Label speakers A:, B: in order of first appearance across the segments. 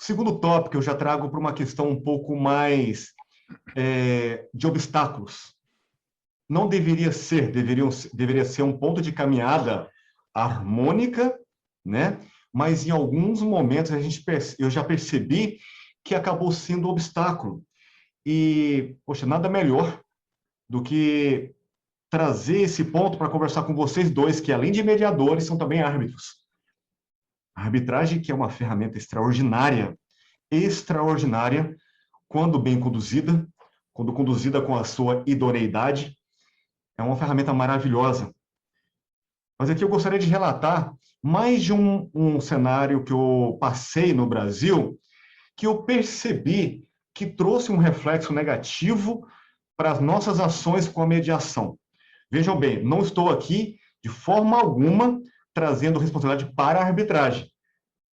A: segundo tópico, eu já trago para uma questão um pouco mais de obstáculos. Não deveria ser, deveria ser um ponto de caminhada harmônica, né? Mas em alguns momentos eu já percebi que acabou sendo um obstáculo. E, poxa, nada melhor do que trazer esse ponto para conversar com vocês dois, que além de mediadores, são também árbitros. A arbitragem, que é uma ferramenta extraordinária, quando bem conduzida, quando conduzida com a sua idoneidade, é uma ferramenta maravilhosa. Mas aqui eu gostaria de relatar mais de um cenário que eu passei no Brasil, que eu percebi que trouxe um reflexo negativo para as nossas ações com a mediação. Vejam bem, não estou aqui, de forma alguma, trazendo responsabilidade para a arbitragem.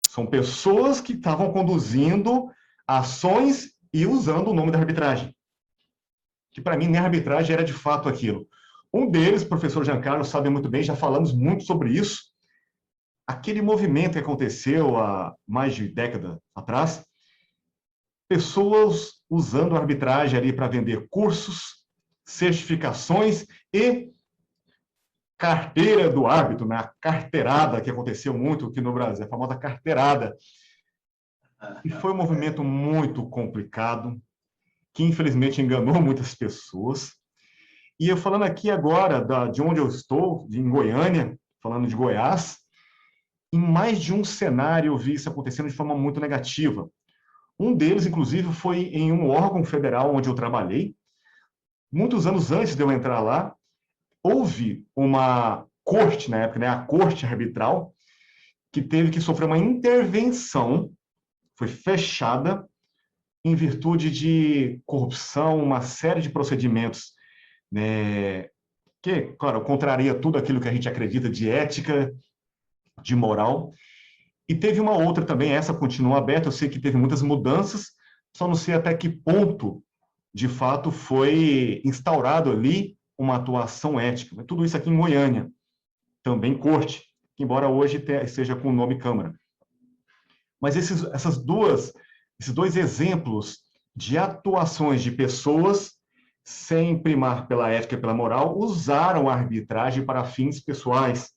A: São pessoas que estavam conduzindo ações e usando o nome da arbitragem. Que, para mim, nem a arbitragem era de fato aquilo. Um deles, o professor Giancarlo, sabe muito bem, já falamos muito sobre isso. Aquele movimento que aconteceu há mais de década atrás, pessoas usando a arbitragem ali para vender cursos, certificações e carteira do árbitro, né? A carteirada, que aconteceu muito aqui no Brasil, a famosa carteirada. E foi um movimento muito complicado, que infelizmente enganou muitas pessoas. E eu falando aqui agora de onde eu estou, em Goiânia, falando de Goiás, em mais de um cenário eu vi isso acontecendo de forma muito negativa. Um deles, inclusive, foi em um órgão federal onde eu trabalhei. Muitos anos antes de eu entrar lá, houve uma corte, na época, né, a corte arbitral, que teve que sofrer uma intervenção, foi fechada, em virtude de corrupção, uma série de procedimentos, né, que, claro, contraria tudo aquilo que a gente acredita de ética, de moral. E teve uma outra também, essa continua aberta, eu sei que teve muitas mudanças, só não sei até que ponto, de fato, foi instaurado ali uma atuação ética. Tudo isso aqui em Goiânia, também corte, embora hoje seja com o nome Câmara. Mas esses dois exemplos de atuações de pessoas, sem primar pela ética e pela moral, usaram a arbitragem para fins pessoais.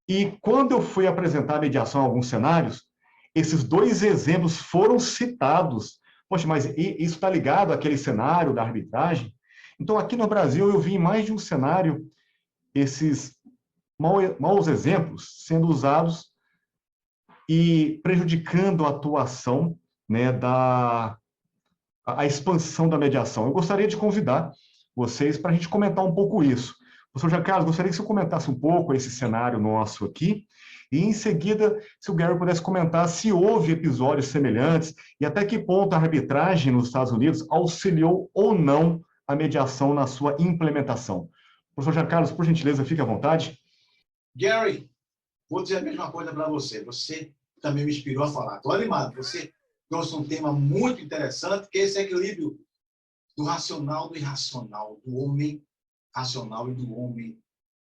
A: E quando eu fui apresentar a mediação em alguns cenários, esses dois exemplos foram citados. Poxa, mas isso está ligado àquele cenário da arbitragem? Então, aqui no Brasil, eu vi em mais de um cenário esses maus exemplos sendo usados e prejudicando a atuação, né, a expansão da mediação. Eu gostaria de convidar vocês para a gente comentar um pouco isso. Professor Giancarlo, gostaria que você comentasse um pouco esse cenário nosso aqui, e em seguida, se o Gary pudesse comentar se houve episódios semelhantes e até que ponto a arbitragem nos Estados Unidos auxiliou ou não a mediação na sua implementação. Professor Giancarlo, por gentileza, fique à vontade.
B: Gary, vou dizer a mesma coisa para você. Você também me inspirou a falar. Estou animado. Você trouxe um tema muito interessante, que é esse equilíbrio do racional e do irracional, do homem racional e do homem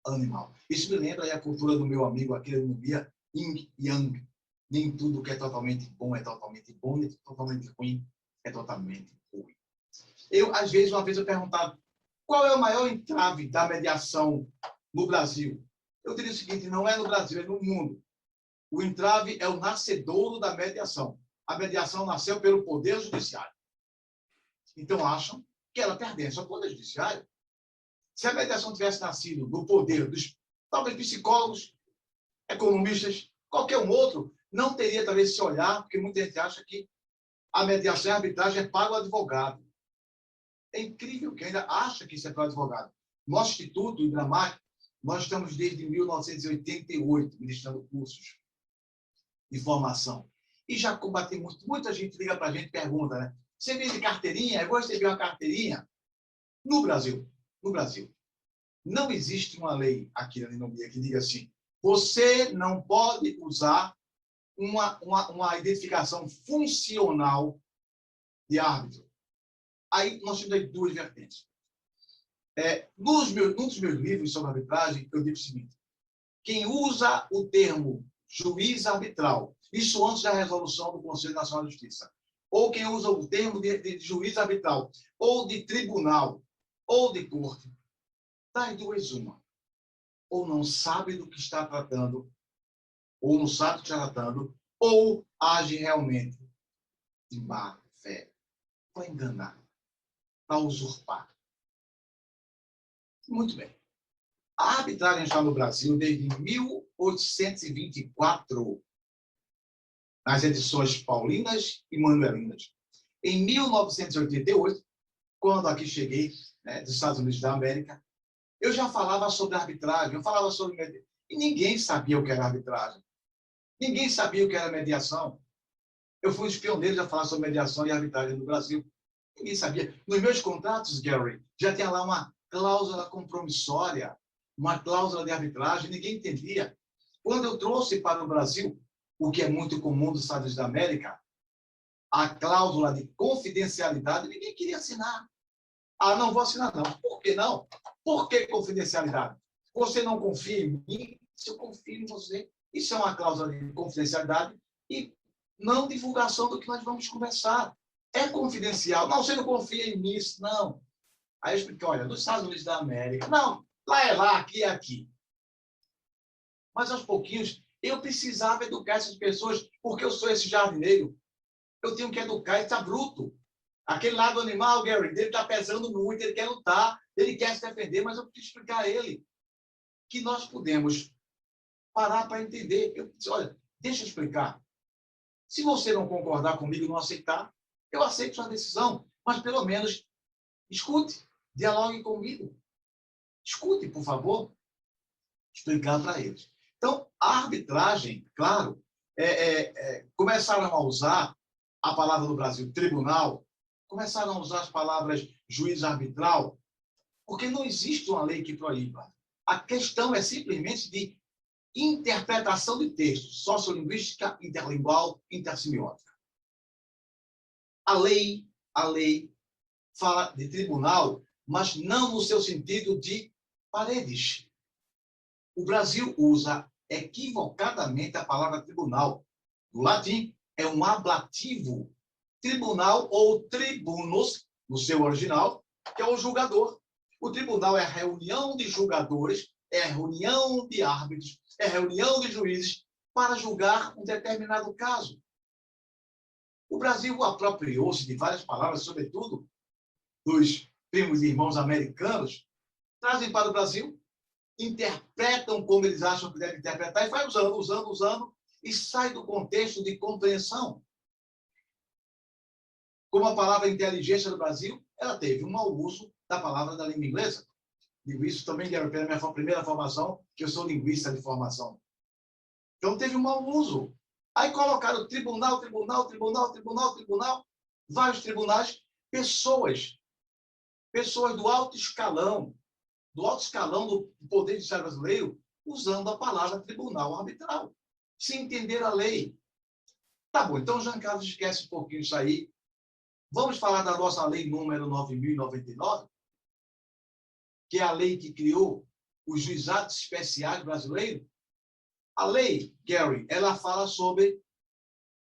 B: animal. Isso me lembra aí a cultura do meu amigo, aquele Nubia, Yin e Yang. Nem tudo que é totalmente bom, nem totalmente ruim é totalmente ruim. Às vezes, uma vez eu perguntava qual é o maior entrave da mediação no Brasil. Eu diria o seguinte, não é no Brasil, é no mundo. O entrave é o nascedouro da mediação. A mediação nasceu pelo Poder Judiciário. Então, acham que ela pertence ao Poder Judiciário. Se a mediação tivesse nascido do poder dos, talvez, psicólogos, economistas, qualquer um outro, não teria, talvez, esse olhar, porque muita gente acha que a mediação e a arbitragem é para o advogado. É incrível que ainda acha que isso é para o advogado. Nosso Instituto, o Ibramac, nós estamos desde 1988 ministrando cursos de formação. E já combati muito. Muita gente liga para a gente e pergunta, né? Você vende carteirinha? Eu vou receber uma carteirinha? No Brasil, não existe uma lei aqui na Ninomia que diga assim, você não pode usar uma identificação funcional de árbitro. Aí nós temos aí duas vertentes. Num dos meus livros sobre arbitragem, eu digo o seguinte, quem usa o termo juiz arbitral Isso antes da resolução do Conselho Nacional de Justiça. Ou quem usa o termo de juiz arbitral, ou de tribunal, ou de corte. Das duas, uma. Ou não sabe do que está tratando, ou não sabe do que está tratando, ou age realmente de má fé, para enganar, para usurpar. Muito bem. A arbitragem está no Brasil desde 1824, nas edições paulinas e manuelinas. Em 1988, quando aqui cheguei, dos Estados Unidos da América, eu já falava sobre arbitragem, eu falava sobre... E ninguém sabia o que era arbitragem. Ninguém sabia o que era mediação. Eu fui um dos pioneiros a falar sobre mediação e arbitragem no Brasil. Ninguém sabia. Nos meus contratos, Gary, já tinha lá uma cláusula compromissória, uma cláusula de arbitragem, ninguém entendia. Quando eu trouxe para o Brasil, o que é muito comum dos Estados Unidos da América, a cláusula de confidencialidade, ninguém queria assinar. Ah, não vou assinar, não. Por que não? Por que confidencialidade? Você não confia em mim? Se eu confio em você. Isso é uma cláusula de confidencialidade e não divulgação do que nós vamos conversar. É confidencial. Não, você não confia em mim? Não. Aí eu expliquei, olha, nos Estados Unidos da América, não, lá é lá, aqui é aqui. Mas aos pouquinhos, eu precisava educar essas pessoas, porque eu sou esse jardineiro. Eu tenho que educar, ele está bruto. Aquele lado animal, Gary, ele está pesando muito, ele quer lutar, ele quer se defender, mas eu preciso explicar a ele que nós podemos parar para entender. Eu disse, olha, deixa eu explicar. Se você não concordar comigo, não aceitar, eu aceito sua decisão, mas pelo menos escute, dialogue comigo. Escute, por favor, explicar para eles. Então, a arbitragem, claro, começaram a usar a palavra no Brasil, tribunal, começaram a usar as palavras juiz arbitral, porque não existe uma lei que proíba. A questão é simplesmente de interpretação de texto, sociolinguística, interlingual, intersemiótica. A lei fala de tribunal, mas não no seu sentido de paredes. O Brasil usa equivocadamente a palavra tribunal. No latim, é um ablativo. Tribunal ou tribunos, no seu original, que é o julgador. O tribunal é a reunião de julgadores, é a reunião de árbitros, é a reunião de juízes para julgar um determinado caso. O Brasil apropriou-se de várias palavras, sobretudo dos primos e irmãos americanos, trazem para o Brasil, interpretam como eles acham que devem interpretar e vai usando, e sai do contexto de compreensão. Como a palavra inteligência no Brasil, ela teve um mau uso da palavra da língua inglesa. Digo isso também, Gary, pela minha primeira formação, que eu sou linguista de formação. Então, teve um mau uso. Aí colocaram tribunal, vários tribunais, pessoas do alto escalão do Poder Judiciário brasileiro, usando a palavra tribunal arbitral, sem entender a lei. Tá bom, então, Jean Carlos, esquece um pouquinho isso aí. Vamos falar da nossa lei número 9.099, que é a lei que criou os juizados especiais brasileiros. A lei, Gary, ela fala sobre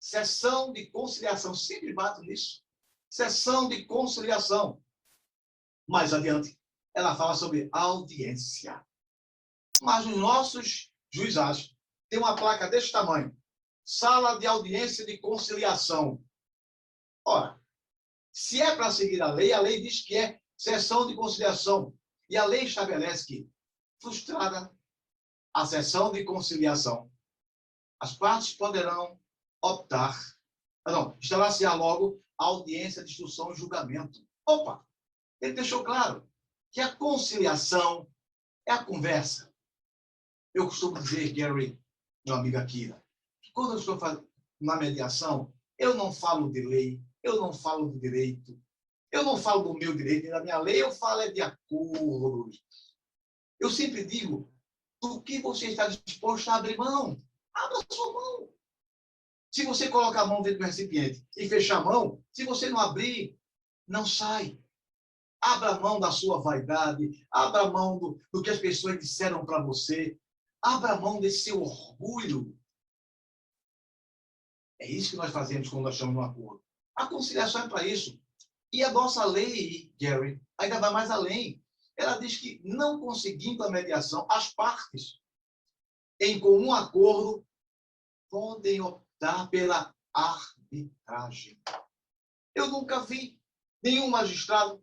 B: sessão de conciliação. Sempre bato nisso. Sessão de conciliação. Mais adiante, ela fala sobre audiência. Mas os nossos juizados têm uma placa desse tamanho. Sala de audiência de conciliação. Ora, se é para seguir a lei diz que é sessão de conciliação. E a lei estabelece que, frustrada a sessão de conciliação, as partes poderão optar, estabelecer logo a audiência de instrução e julgamento. Opa! Ele deixou claro que a conciliação é a conversa. Eu costumo dizer, Gary, meu amigo Akira, que quando eu estou fazendo uma mediação, eu não falo de lei, eu não falo de direito, eu não falo do meu direito e da minha lei, eu falo de acordos. Eu sempre digo, do que você está disposto a abrir mão? Abra a sua mão. Se você colocar a mão dentro do recipiente e fechar a mão, se você não abrir, não sai. Abra a mão da sua vaidade, abra a mão do que as pessoas disseram para você, abra a mão desse seu orgulho. É isso que nós fazemos quando nós estamos num acordo. A conciliação é para isso. E a nossa lei, Gary, ainda vai mais além. Ela diz que, não conseguindo a mediação, as partes, em comum acordo, podem optar pela arbitragem. Eu nunca vi nenhum magistrado,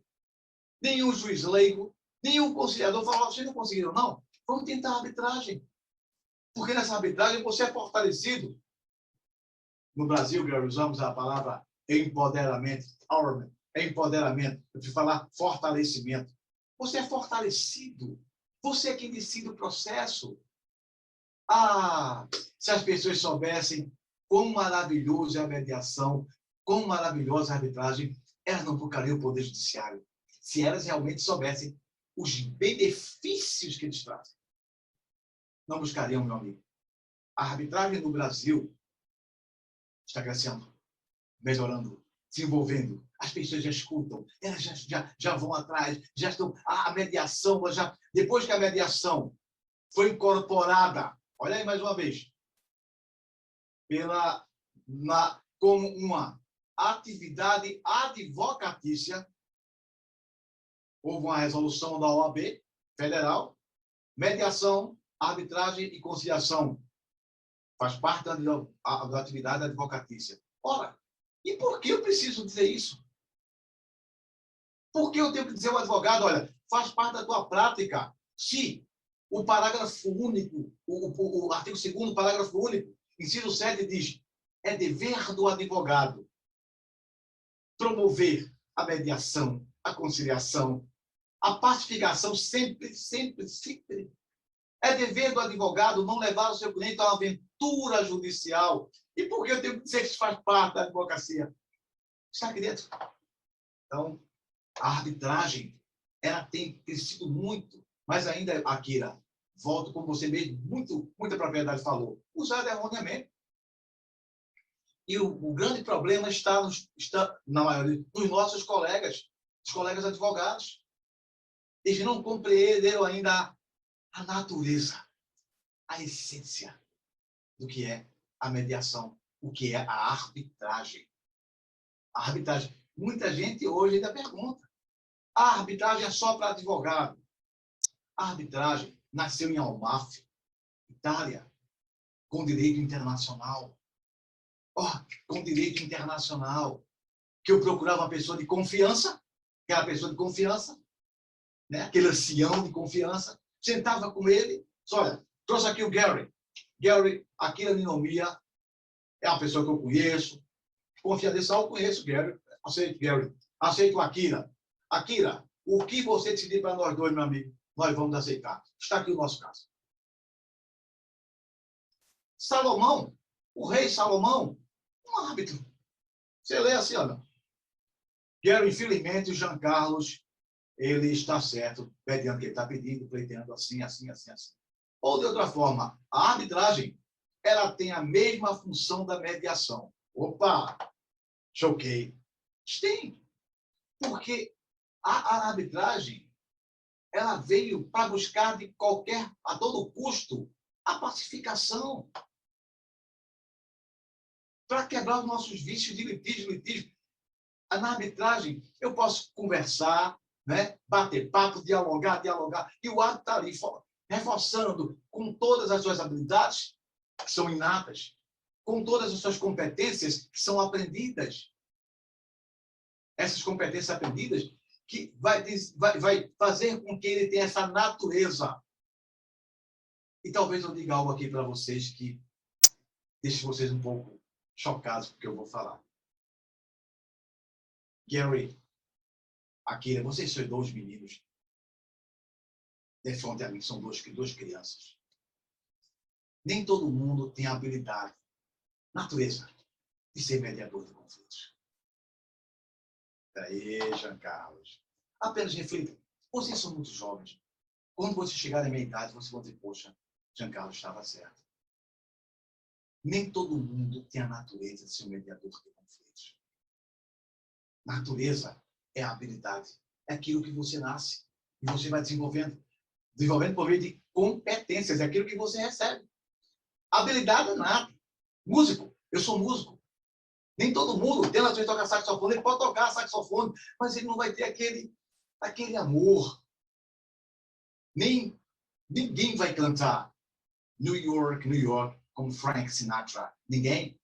B: nenhum juiz leigo, nenhum conciliador falar: vocês não conseguiram, não? Vamos tentar a arbitragem. Porque nessa arbitragem você é fortalecido. No Brasil, usamos a palavra empoderamento, empoderamento, eu preciso falar fortalecimento. Você é fortalecido. Você é quem decide o processo. Ah, se as pessoas soubessem quão maravilhosa é a mediação, quão maravilhosa a arbitragem, elas não procurariam o Poder Judiciário. Se elas realmente soubessem os benefícios que eles trazem. Não buscariam, meu amigo. A arbitragem no Brasil está crescendo, melhorando, desenvolvendo. As pessoas já escutam, elas já vão atrás, já estão... A mediação, depois que a mediação foi incorporada, olha aí mais uma vez, como uma atividade advocatícia, houve uma resolução da OAB federal, mediação, arbitragem e conciliação faz parte da atividade advocatícia. Ora, e por que eu preciso dizer isso? Por que eu tenho que dizer ao advogado: olha, faz parte da tua prática? Se o parágrafo único, o artigo 2º, parágrafo único, inciso 7, diz: é dever do advogado promover a mediação, a conciliação, a pacificação sempre, sempre, sempre. É dever do advogado não levar o seu cliente a uma aventura judicial. E por que eu tenho que dizer que isso faz parte da advocacia? Está aqui dentro. Então, a arbitragem, ela tem crescido muito, mas ainda, Akira, volto com você mesmo, muita propriedade falou, usada erroneamente. E o grande problema está, na maioria, nos nossos colegas, os colegas advogados. Eles não compreenderam ainda a natureza, a essência do que é a mediação, o que é a arbitragem. A arbitragem. Muita gente hoje ainda pergunta: a arbitragem é só para advogado? A arbitragem nasceu em Almaty, Itália, com direito internacional. Com direito internacional, que eu procurava uma pessoa de confiança, aquela pessoa de confiança, né? Aquele ancião de confiança, sentava com ele, olha, trouxe aqui o Gary. Gary, Akira Ninomiya, é uma pessoa que eu conheço, confidencial, eu conheço Gary, aceito Gary, aceito Akira. Akira, o que você decidir para nós dois, meu amigo, nós vamos aceitar. Está aqui o nosso caso. Salomão, o rei Salomão, um árbitro. Você lê assim, olha. Gary, infelizmente, o Jean Carlos, ele está certo, pedindo o que ele está pedindo, pleiteando assim, assim, assim, assim. Ou, de outra forma, a arbitragem, ela tem a mesma função da mediação. Opa! Choquei. Tem. Porque a arbitragem, ela veio para buscar a todo custo, a pacificação. Para quebrar os nossos vícios de litígio. Na arbitragem, eu posso conversar, né? Bater papo, dialogar, e o árbitro está ali reforçando com todas as suas habilidades, que são inatas, com todas as suas competências, que são aprendidas. Essas competências aprendidas que vai fazer com que ele tenha essa natureza. E talvez eu diga algo aqui para vocês que deixe vocês um pouco chocados com o que eu vou falar. Gary, Akira, vocês são dois meninos. De frente a mim, são duas crianças. Nem todo mundo tem a habilidade, natureza, de ser mediador de conflitos. Peraí, Jean Carlos. Apenas reflita. Vocês são muito jovens. Quando vocês chegarem à minha idade, vocês vão dizer: poxa, Jean Carlos estava certo. Nem todo mundo tem a natureza de ser um mediador de conflitos. Natureza é a habilidade. É aquilo que você nasce. E você vai desenvolvendo. Desenvolvendo por meio de competências. É aquilo que você recebe. Habilidade é nada. Músico. Eu sou músico. Nem todo mundo tem a de tocar saxofone, ele pode tocar saxofone, mas ele não vai ter aquele amor. Ninguém vai cantar New York, New York, como Frank Sinatra. Ninguém.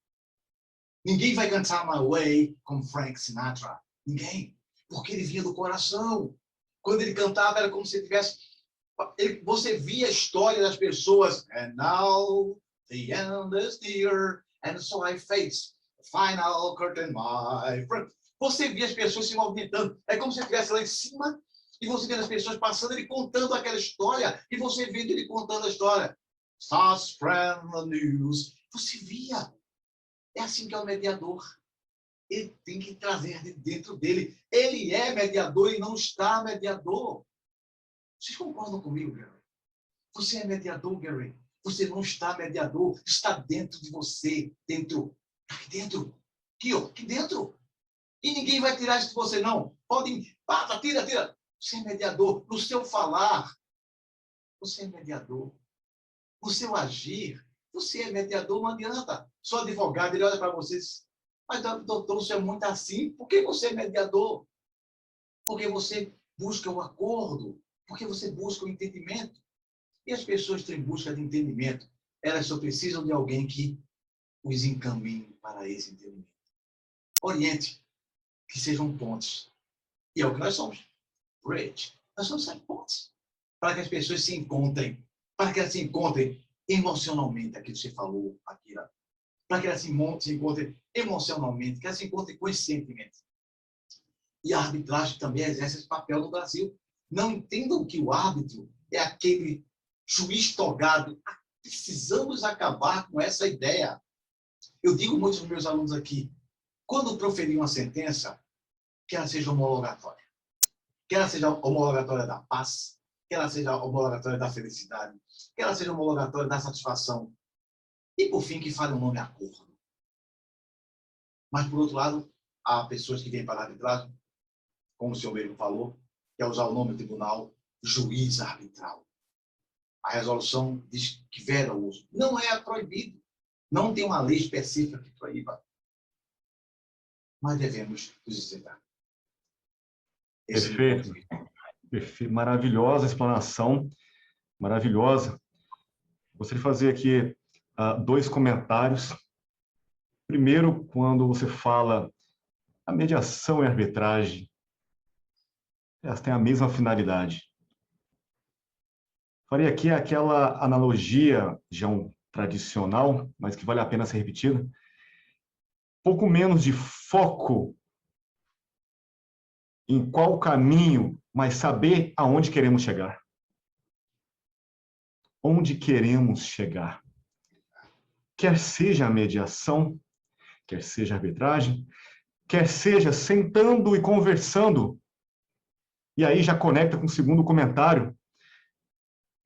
B: Ninguém vai cantar My Way como Frank Sinatra. Ninguém. Porque ele vinha do coração. Quando ele cantava, era como se ele tivesse... Você via a história das pessoas. And now the end is near, and so I face the final curtain, my friend. Você via as pessoas se movimentando. É como se ele estivesse lá em cima e você vendo as pessoas passando, ele contando aquela história, e você vendo ele contando a história. Start spreading the news. Você via. É assim que é o mediador. Ele tem que trazer de dentro dele. Ele é mediador e não está mediador. Vocês concordam comigo, Gary? Você é mediador, Gary. Você não está mediador. Está dentro de você. Dentro. Aqui dentro. Aqui, ó. Aqui dentro. E ninguém vai tirar isso de você, não. Podem. Passa, tira, tira. Você é mediador. No seu falar, você é mediador. No seu agir, você é mediador. Não adianta. Sou advogado, ele olha para vocês. Mas, doutor, você é muito assim. Por que você é mediador? Porque você busca o acordo. Porque você busca o entendimento. E as pessoas estão em busca de entendimento. Elas só precisam de alguém que os encaminhe para esse entendimento. Oriente. Que sejam pontes. E é o que nós somos. Bridge. Nós somos pontes. Para que as pessoas se encontrem. Para que elas se encontrem emocionalmente. Aquilo que você falou, Akira. Para que elas se encontrem emocionalmente. Que elas se encontrem conscientemente. E a arbitragem também exerce esse papel no Brasil. Não entendam que o árbitro é aquele juiz togado. Precisamos acabar com essa ideia. Eu digo muito aos meus alunos aqui, quando proferir uma sentença, que ela seja homologatória. Que ela seja homologatória da paz, que ela seja homologatória da felicidade, que ela seja homologatória da satisfação. E, por fim, que fale o nome acordo. Mas, por outro lado, há pessoas que vêm para a arbitragem, como o senhor mesmo falou, que é usar o nome do tribunal, juiz arbitral. A resolução diz que veda o uso. Não é proibido. Não tem uma lei específica que proíba. Mas devemos nos isentar.
A: Perfeito. Perfeito. Maravilhosa explanação. Maravilhosa. Gostaria de fazer aqui dois comentários. Primeiro, quando você fala a mediação e a arbitragem, elas têm a mesma finalidade. Farei aqui aquela analogia já tradicional, mas que vale a pena ser repetida. Pouco menos de foco em qual caminho, mas saber aonde queremos chegar. Onde queremos chegar. Quer seja a mediação, quer seja a arbitragem, quer seja sentando e conversando. E aí já conecta com o segundo comentário.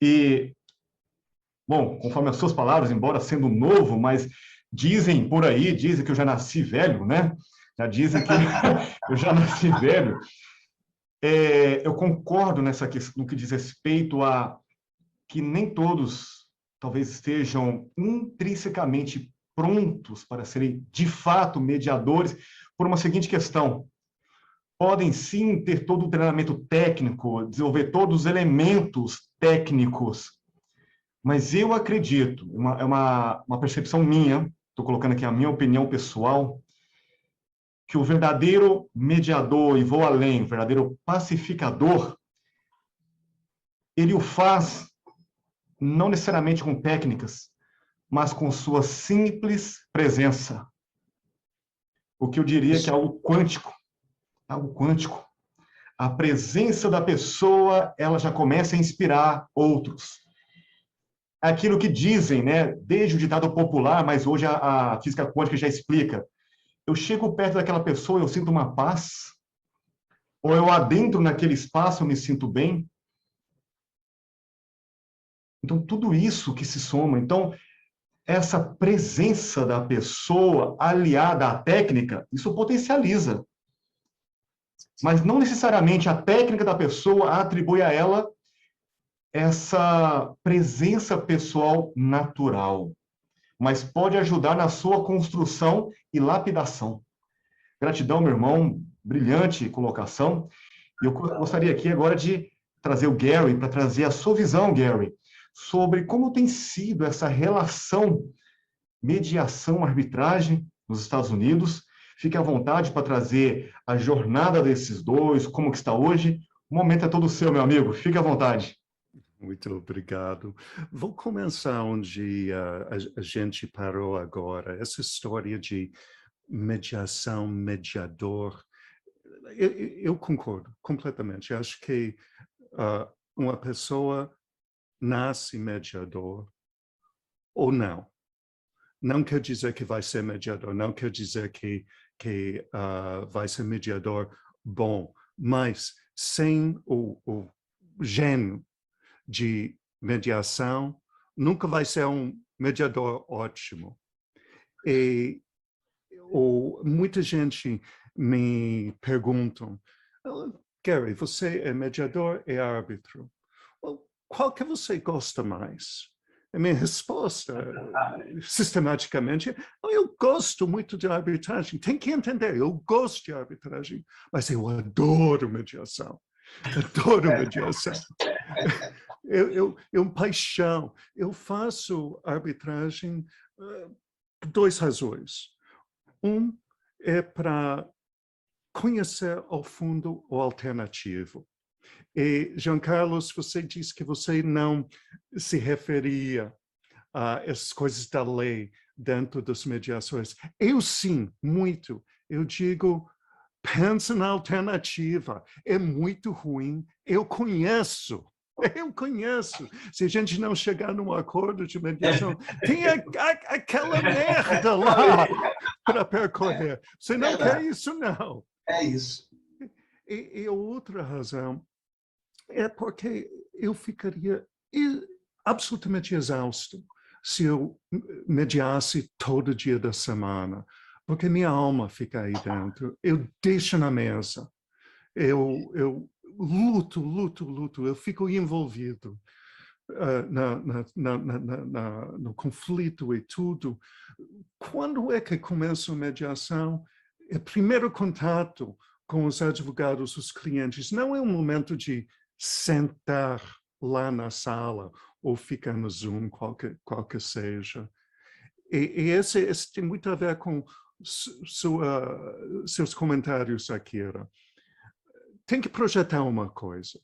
A: E, bom, conforme as suas palavras, embora sendo novo, mas dizem por aí, dizem que eu já nasci velho, né? Já dizem que eu já nasci velho. Eu concordo nessa questão, no que diz respeito a que nem todos talvez estejam intrinsecamente prontos para serem, de fato, mediadores, por uma seguinte questão. Podem, sim, ter todo o treinamento técnico, desenvolver todos os elementos técnicos, mas eu acredito, é uma percepção minha, estou colocando aqui a minha opinião pessoal, que o verdadeiro mediador, e vou além, o verdadeiro pacificador, ele o faz não necessariamente com técnicas, mas com sua simples presença. O que eu diria que é algo quântico. Algo quântico. A presença da pessoa, ela já começa a inspirar outros. Aquilo que dizem, né, desde o ditado popular, mas hoje a física quântica já explica. Eu chego perto daquela pessoa, eu sinto uma paz, ou eu adentro naquele espaço, eu me sinto bem. Então, tudo isso que se soma. Então, essa presença da pessoa aliada à técnica, isso potencializa. Mas não necessariamente a técnica da pessoa atribui a ela essa presença pessoal natural. mas pode ajudar na sua construção e lapidação. Gratidão, meu irmão, brilhante colocação. E eu gostaria aqui agora de trazer o Gary, para trazer a sua visão, Gary, sobre como tem sido essa relação mediação-arbitragem nos Estados Unidos. Fique à vontade para trazer a jornada desses dois, como que está hoje. O momento é todo seu, meu amigo. Fique à vontade.
C: Muito obrigado. Vou começar onde a gente parou agora. Essa história de mediação, mediador. Eu concordo completamente. Acho que uma pessoa nasce mediador ou não. Não quer dizer que vai ser mediador, não quer dizer que vai ser mediador bom, mas sem o gênio de mediação, nunca vai ser um mediador ótimo. E muita gente me pergunta, Gary, você é mediador e árbitro? Qual que você gosta mais? A minha resposta, sistematicamente, eu gosto muito de arbitragem. Tem que entender, eu gosto de arbitragem, mas eu adoro mediação. Adoro mediação. É uma paixão. Eu faço arbitragem por duas razões. Um é para conhecer ao fundo o alternativo. E, João Carlos, você disse que você não se referia a essas coisas da lei dentro das mediações. Eu sim, muito. Eu digo, pensa na alternativa. É muito ruim. Eu conheço. Se a gente não chegar num acordo de mediação, tem aquela merda lá para percorrer. Você não quer isso, não.
B: É isso.
C: E a outra razão é porque eu ficaria absolutamente exausto se eu mediasse todo dia da semana, porque minha alma fica aí dentro. Eu deixo na mesa. Eu luto, eu fico envolvido no conflito e tudo. Quando é que começa a mediação? É primeiro contato com os advogados, os clientes. Não é um momento de sentar lá na sala ou ficar no Zoom, qualquer seja. E esse tem muito a ver com seus comentários, Akira. Tem que projetar uma coisa.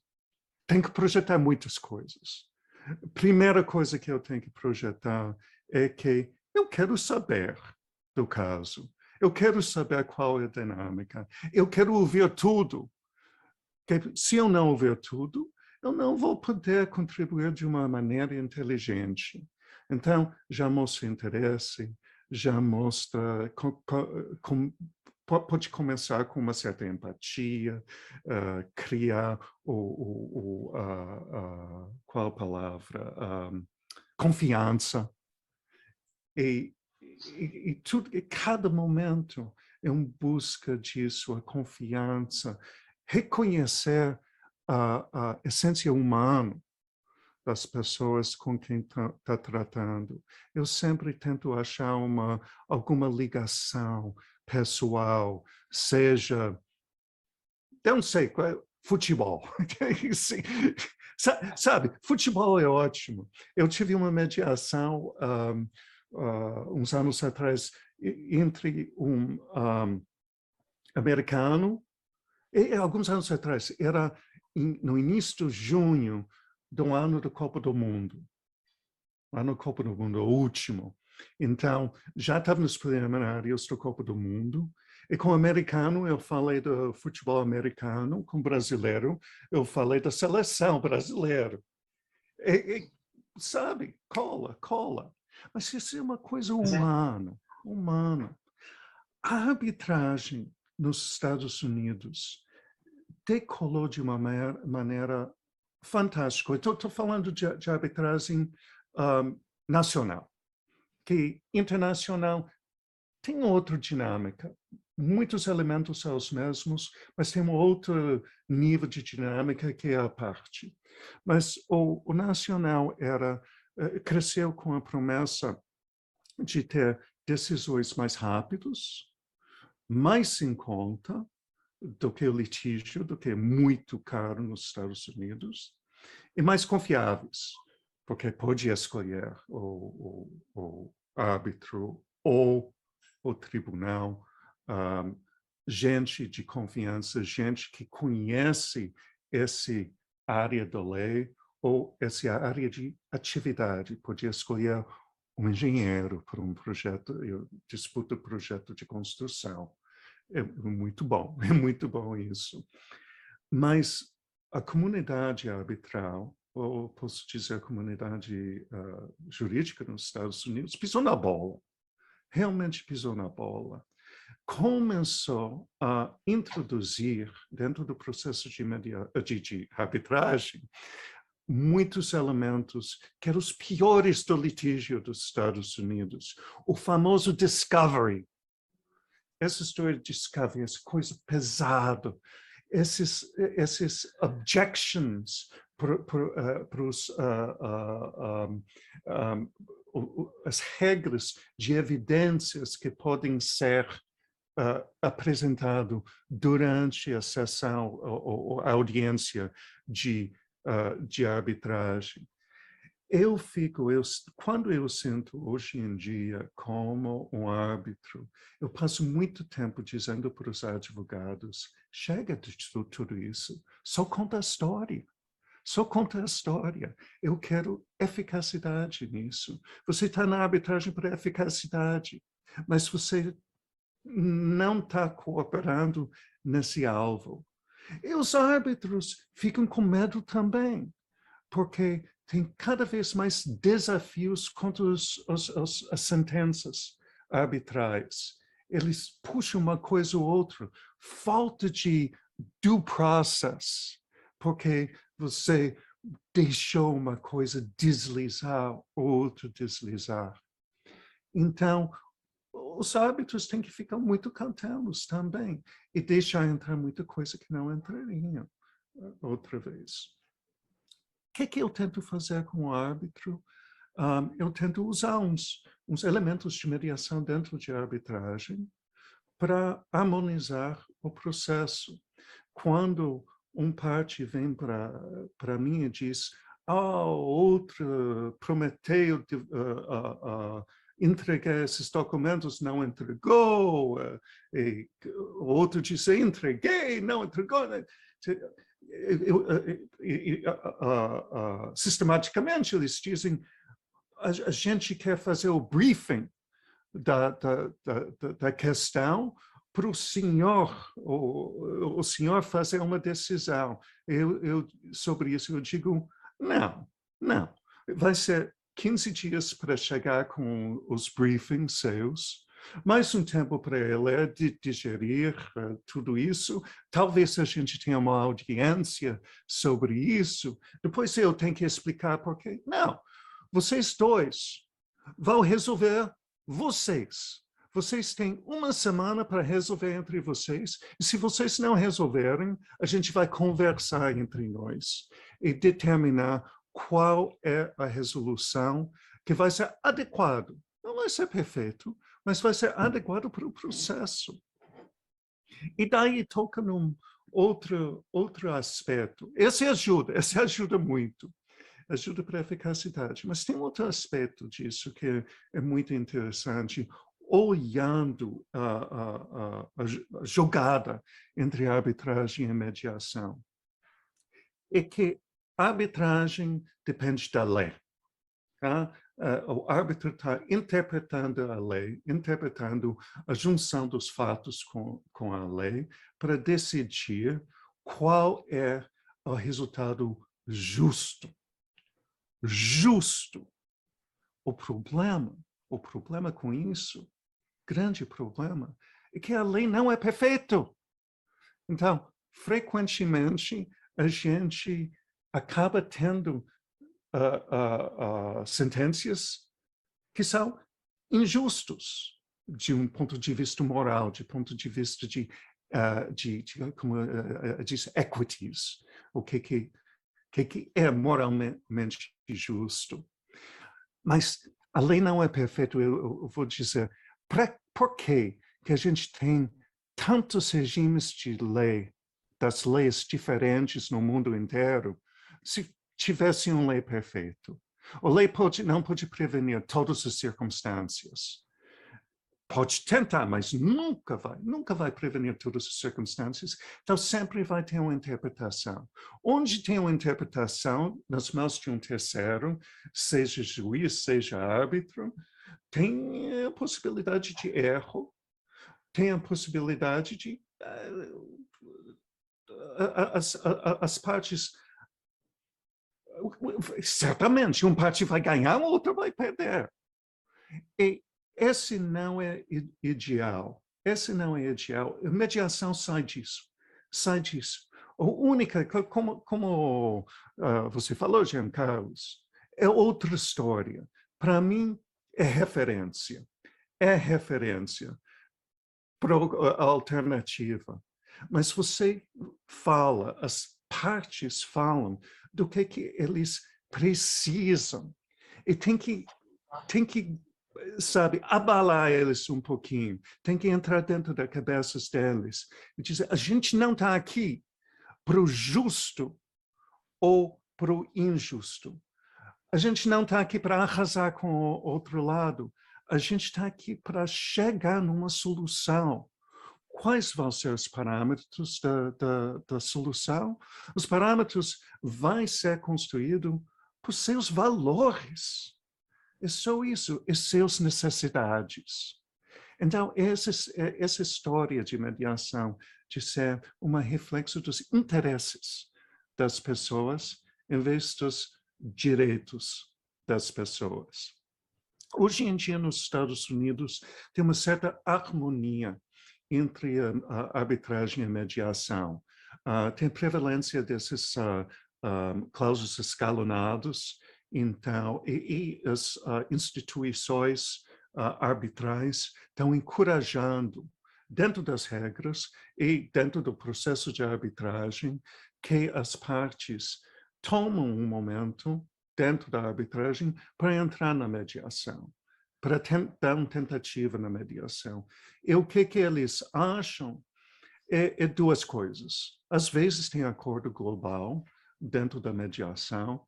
C: Tem que projetar muitas coisas. A primeira coisa que eu tenho que projetar é que eu quero saber do caso. Eu quero saber qual é a dinâmica. Eu quero ouvir tudo. Se eu não ouvir tudo, eu não vou poder contribuir de uma maneira inteligente. Então, já mostra interesse, já mostra... Pode começar com uma certa empatia, criar qual a palavra? Confiança. E cada momento é uma busca disso, a confiança, reconhecer a essência humana das pessoas com quem está tratando. Eu sempre tento achar alguma ligação pessoal, seja, eu não sei, futebol. Sabe, futebol é ótimo. Eu tive uma mediação uns anos atrás entre um americano, e alguns anos atrás, era no início de junho do ano da Copa do Mundo. Ano da Copa do Mundo, o último. Então, já estava nos preliminares da Copa do Mundo, e com o americano eu falei do futebol americano, com o brasileiro eu falei da seleção brasileira. Sabe, cola. Mas isso é uma coisa humana. A arbitragem nos Estados Unidos decolou de uma maneira fantástica. Estou falando de arbitragem nacional, que internacional tem outra dinâmica. Muitos elementos são os mesmos, mas tem um outro nível de dinâmica que é a parte. Mas o nacional cresceu com a promessa de ter decisões mais rápidas, mais em conta do que o litígio, do que é muito caro nos Estados Unidos, e mais confiáveis, porque pode escolher o árbitro ou o tribunal, gente de confiança, gente que conhece essa área da lei ou essa área de atividade. Pode escolher um engenheiro para um projeto, eu disputo projeto de construção. É muito bom isso. Mas a comunidade arbitral, ou posso dizer a comunidade jurídica nos Estados Unidos, pisou na bola, realmente pisou na bola. Começou a introduzir, dentro do processo de arbitragem, muitos elementos que eram os piores do litígio dos Estados Unidos. O famoso discovery. Essa história de discovery, essa coisa pesada, esses objections para as regras de evidências que podem ser apresentado durante a sessão ou a audiência de arbitragem. Quando eu sinto hoje em dia como um árbitro, eu passo muito tempo dizendo para os advogados, chega de tudo isso, só conta a história. Só conta a história. Eu quero eficacidade nisso. Você está na arbitragem para eficacidade, mas você não está cooperando nesse alvo. E os árbitros ficam com medo também, porque tem cada vez mais desafios contra as sentenças arbitrais. Eles puxam uma coisa ou outra. Falta de due process, porque você deixou uma coisa deslizar, outra deslizar. Então, os árbitros têm que ficar muito cautelos também e deixar entrar muita coisa que não entraria outra vez. O que eu tento fazer com o árbitro? Eu tento usar uns elementos de mediação dentro de arbitragem para harmonizar o processo. Quando parte vem para mim e diz, outro prometeu entregar esses documentos, não entregou, e outro disse, entreguei, não entregou. Sistematicamente, eles dizem, a gente quer fazer o briefing da questão para o senhor fazer uma decisão. Sobre isso, eu digo, não. Vai ser 15 dias para chegar com os briefings seus, mais um tempo para ele digerir tudo isso. Talvez a gente tenha uma audiência sobre isso. Depois eu tenho que explicar por quê. Não, vocês dois vão resolver vocês. Vocês têm uma semana para resolver entre vocês. E se vocês não resolverem, a gente vai conversar entre nós e determinar qual é a resolução que vai ser adequado. Não vai ser perfeito, mas vai ser adequado para o processo. E daí toca num outro aspecto. Esse ajuda muito. Ajuda para a eficacidade. Mas tem outro aspecto disso que é muito interessante, olhando a jogada entre arbitragem e mediação. É que a arbitragem depende da lei. Tá? O árbitro está interpretando a lei, interpretando a junção dos fatos com a lei para decidir qual é o resultado justo. O problema com isso, grande problema, é que a lei não é perfeita. Então, frequentemente, a gente acaba tendo sentenças que são injustos de um ponto de vista moral, de ponto de vista de como diz, equities, o que é moralmente justo. Mas A lei não é perfeita, eu vou dizer. Por que a gente tem tantos regimes de lei, das leis diferentes no mundo inteiro, se tivesse uma lei perfeita? A lei não pode prevenir todas as circunstâncias. Pode tentar, mas nunca vai prevenir todas as circunstâncias. Então, sempre vai ter uma interpretação. Onde tem uma interpretação, nas mãos de um terceiro, seja juiz, seja árbitro, tem a possibilidade de erro, tem a possibilidade de as partes... Certamente, uma parte vai ganhar, a outra vai perder. E esse não é ideal. Esse não é ideal. A mediação sai disso. Sai disso. A única, como você falou, Jean Carlos, é outra história. Para mim, é referência. É referência para a alternativa. Mas você fala, as partes falam do que eles precisam. E tem que sabe, abalar eles um pouquinho, tem que entrar dentro das cabeças deles e dizer, a gente não está aqui para o justo ou para o injusto. A gente não está aqui para arrasar com o outro lado. A gente está aqui para chegar numa solução. Quais vão ser os parâmetros da solução? Os parâmetros vão ser construídos por seus valores. É só isso, é suas necessidades. Então, essa história de mediação, de ser uma reflexo dos interesses das pessoas, em vez dos direitos das pessoas. Hoje em dia, nos Estados Unidos, tem uma certa harmonia entre a arbitragem e a mediação. Tem prevalência dessas cláusulas escalonadas. Então, as instituições arbitrais estão encorajando, dentro das regras e dentro do processo de arbitragem, que as partes tomam um momento dentro da arbitragem para entrar na mediação, para dar uma tentativa na mediação. E o que eles acham é duas coisas. Às vezes tem acordo global dentro da mediação,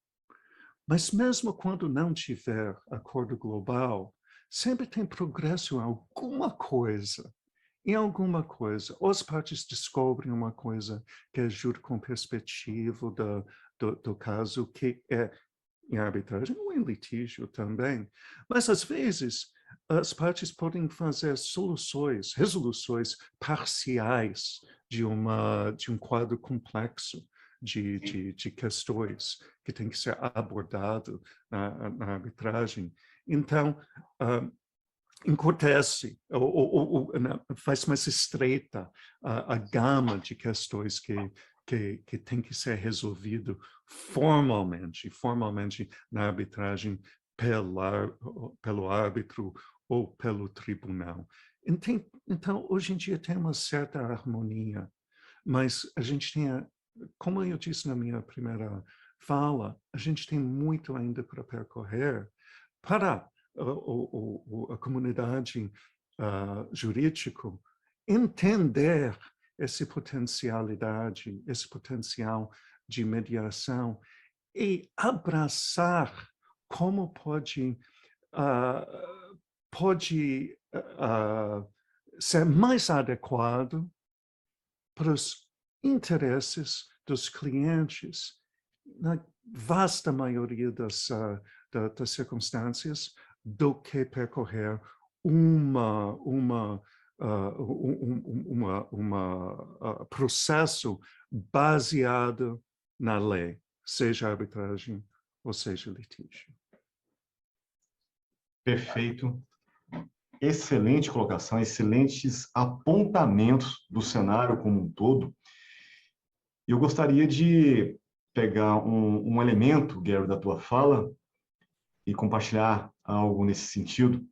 C: mas mesmo quando não tiver acordo global, sempre tem progresso em alguma coisa. Ou as partes descobrem uma coisa que ajuda com perspectiva do caso, que é em arbitragem ou em litígio também. Mas, às vezes, as partes podem fazer resoluções parciais de um quadro complexo de questões que tem que ser abordado na arbitragem. Então, encurtece, faz mais estreita a gama de questões que tem que ser resolvido formalmente na arbitragem pelo árbitro ou pelo tribunal. Então, hoje em dia tem uma certa harmonia, mas a gente tem, como eu disse na minha primeira fala, a gente tem muito ainda para percorrer para a comunidade jurídica entender essa potencialidade, esse potencial de mediação e abraçar como pode ser mais adequado para os interesses dos clientes, na vasta maioria das circunstâncias, do que percorrer processo baseado na lei, seja arbitragem ou seja litígio.
A: Perfeito. Excelente colocação, excelentes apontamentos do cenário como um todo. Eu gostaria de pegar um elemento, Gary, da tua fala e compartilhar algo nesse sentido.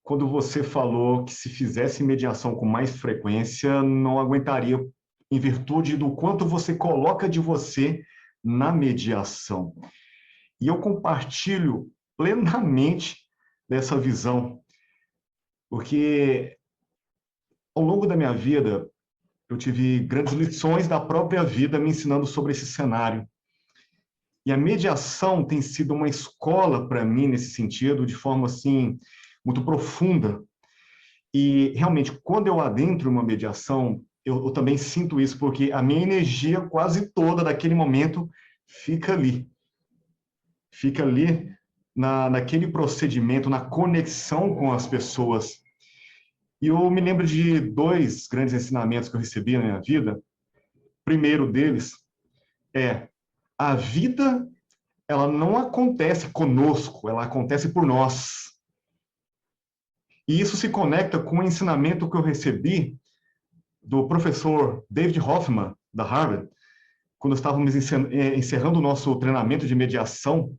A: Quando você falou que se fizesse mediação com mais frequência, não aguentaria, em virtude do quanto você coloca de você na mediação. E eu compartilho plenamente dessa visão, porque ao longo da minha vida, eu tive grandes lições da própria vida me ensinando sobre esse cenário. E a mediação tem sido uma escola para mim nesse sentido, de forma assim muito profunda. E realmente, quando eu adentro uma mediação, eu também sinto isso, porque a minha energia quase toda daquele momento fica ali. Fica ali naquele procedimento, na conexão com as pessoas. E eu me lembro de dois grandes ensinamentos que eu recebi na minha vida. O primeiro deles é: a vida, ela não acontece conosco, ela acontece por nós. E isso se conecta com o ensinamento que eu recebi do professor David Hoffman, da Harvard, quando estávamos encerrando o nosso treinamento de mediação.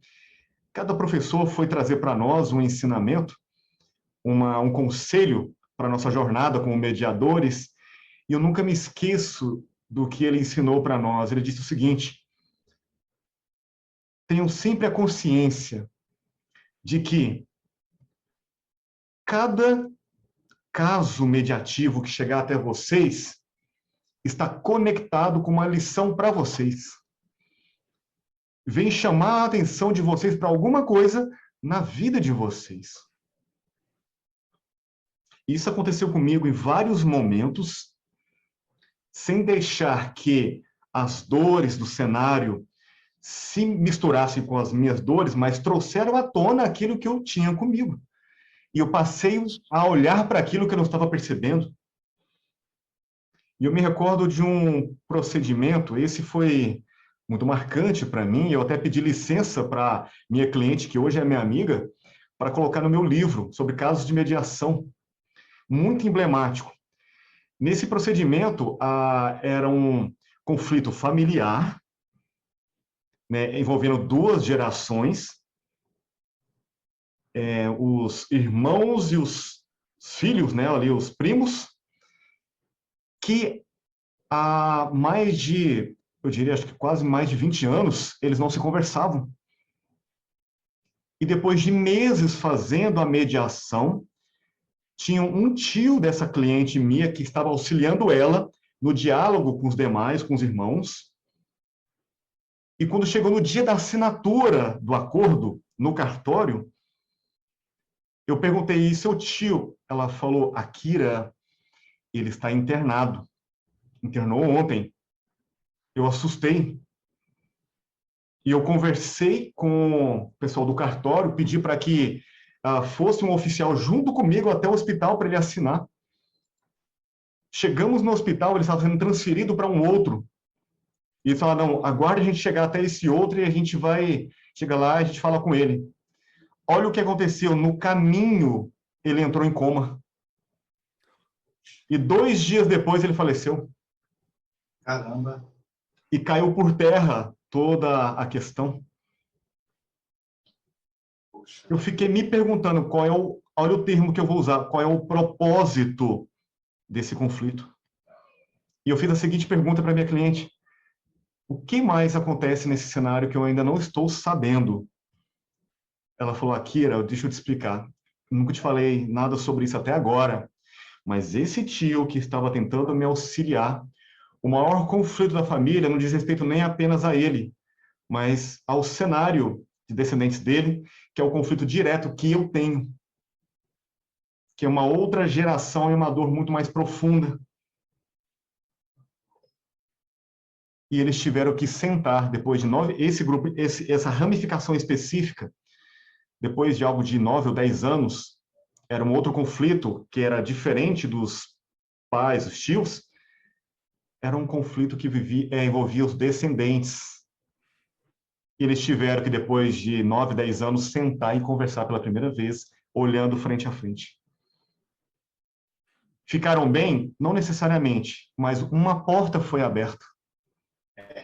A: Cada professor foi trazer para nós um ensinamento, um conselho para a nossa jornada como mediadores, e eu nunca me esqueço do que ele ensinou para nós. Ele disse o seguinte: tenham sempre a consciência de que cada caso mediativo que chegar até vocês está conectado com uma lição para vocês. Vem chamar a atenção de vocês para alguma coisa na vida de vocês. Isso aconteceu comigo em vários momentos, sem deixar que as dores do cenário se misturassem com as minhas dores, mas trouxeram à tona aquilo que eu tinha comigo. E eu passei a olhar para aquilo que eu não estava percebendo. E eu me recordo de um procedimento, esse foi muito marcante para mim, eu até pedi licença para minha cliente, que hoje é minha amiga, para colocar no meu livro sobre casos de mediação, muito emblemático. Nesse procedimento, era um conflito familiar, né, envolvendo duas gerações, os irmãos e os filhos, né, ali, os primos, que há mais de, eu diria, acho que quase mais de 20 anos, eles não se conversavam. E depois de meses fazendo a mediação, tinha um tio dessa cliente minha que estava auxiliando ela no diálogo com os demais, com os irmãos. E quando chegou no dia da assinatura do acordo no cartório, eu perguntei: e seu tio? Ela falou: Akira, ele está internado. Internou ontem. Eu assustei. E eu conversei com o pessoal do cartório, pedi para que fosse um oficial junto comigo até o hospital para ele assinar. Chegamos no hospital, ele estava sendo transferido para um outro. E eles falaram: não, aguarde a gente chegar até esse outro e a gente vai chegar lá e a gente fala com ele. Olha o que aconteceu. No caminho, ele entrou em coma. E 2 dias depois ele faleceu.
B: Caramba!
A: E caiu por terra toda a questão.
B: Poxa.
A: Eu fiquei me perguntando olha o termo que eu vou usar, qual é o propósito desse conflito. E eu fiz a seguinte pergunta para minha cliente: o que mais acontece nesse cenário que eu ainda não estou sabendo? Ela falou: Akira, deixa eu te explicar. Nunca te falei nada sobre isso até agora, mas esse tio que estava tentando me auxiliar, o maior conflito da família não diz respeito nem apenas a ele, mas ao cenário de descendentes dele, que é o conflito direto que eu tenho, que é uma outra geração e uma dor muito mais profunda. E eles tiveram que sentar, depois de 9, esse grupo, essa ramificação específica, depois de algo de 9 ou 10 anos, era um outro conflito que era diferente dos pais, os tios, era um conflito que envolvia os descendentes. E eles tiveram que, depois de 9, 10 anos, sentar e conversar pela primeira vez, olhando frente a frente. Ficaram bem? Não necessariamente, mas uma porta foi aberta.